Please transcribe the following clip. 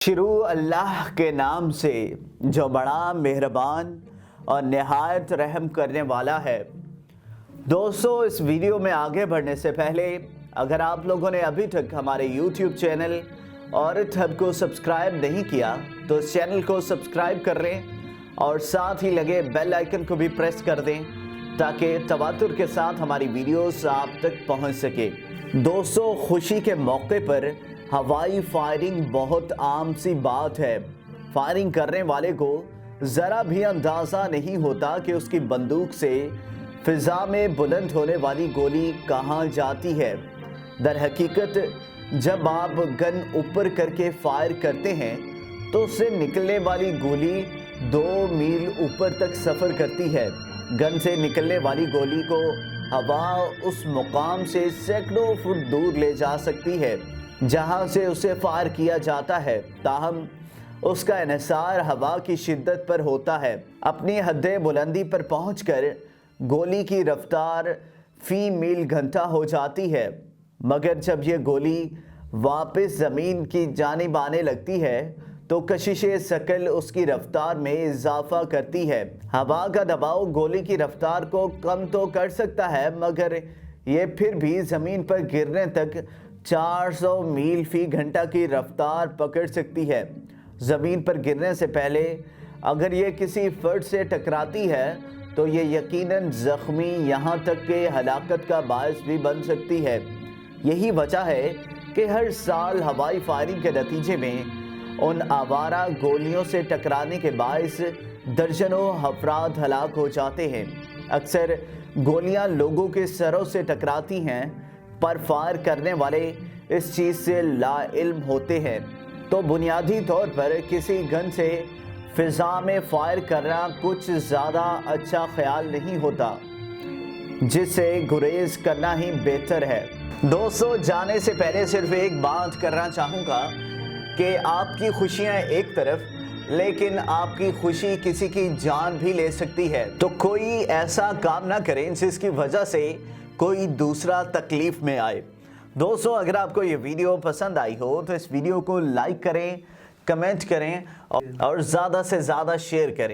शुरू अल्लाह के नाम से जो बड़ा मेहरबान और निहायत रहम करने वाला है। दोस्तों, इस वीडियो में आगे बढ़ने से पहले अगर आप लोगों ने अभी तक हमारे YouTube चैनल औरत हब को सब्सक्राइब नहीं किया तो इस चैनल को सब्सक्राइब कर लें और साथ ही लगे बेल आइकन को भी प्रेस कर दें ताकि तवातुर के साथ हमारी वीडियोस आप तक पहुंच सके। दोस्तों, खुशी के मौके पर हवाई फायरिंग बहुत आम सी बात है। फायरिंग करने वाले को ज़रा भी अंदाज़ा नहीं होता कि उसकी बंदूक से फ़िज़ा में बुलंद होने वाली गोली कहाँ जाती है। दर हकीकत जब आप गन ऊपर करके फायर करते हैं तो उससे निकलने वाली गोली 2 मील ऊपर तक सफ़र करती है। गन से निकलने वाली गोली को हवा उस मुकाम से सैकड़ों फुट दूर ले जा सकती है जहां से उसे फायर किया जाता है, ताहम उसका इन्हिसार हवा की शिद्दत पर होता है। अपनी हद्दे बुलंदी पर पहुंचकर गोली की रफ्तार फी मील घंटा हो जाती है, मगर जब ये गोली वापस ज़मीन की जानिब आने लगती है तो कशिशे सकल उसकी रफ्तार में इजाफा करती है। हवा का दबाव गोली की रफ्तार को कम तो कर सकता है, मगर ये फिर भी ज़मीन पर गिरने तक 400 मील फी घंटा की रफ्तार पकड़ सकती है। ज़मीन पर गिरने से पहले अगर ये किसी फर्द से टकराती है तो ये यकीनन ज़ख्मी यहाँ तक के हलाकत का बायस भी बन सकती है। यही वजह है कि हर साल हवाई फायरिंग के नतीजे में उन आवारा गोलियों से टकराने के बायस दर्जनों अफराद हलाक हो जाते हैं। अक्सर गोलियां लोगों के सरों से टकराती हैं, पर फायर करने वाले इस चीज़ से लाइल्म होते हैं। तो बुनियादी तौर पर किसी गन से फ़िज़ा में फायर करना कुछ ज़्यादा अच्छा ख्याल नहीं होता, जिससे गुरेज करना ही बेहतर है। दोस्तों, जाने से पहले सिर्फ एक बात करना चाहूँगा कि आपकी खुशियाँ एक तरफ, लेकिन आपकी खुशी किसी की जान भी ले सकती है। तो कोई ऐसा काम ना करें जिसकी वजह से कोई दूसरा तकलीफ में आए। दोस्तों, अगर आपको ये वीडियो पसंद आई हो तो इस वीडियो को लाइक करें, कमेंट करें और ज़्यादा से ज़्यादा शेयर करें।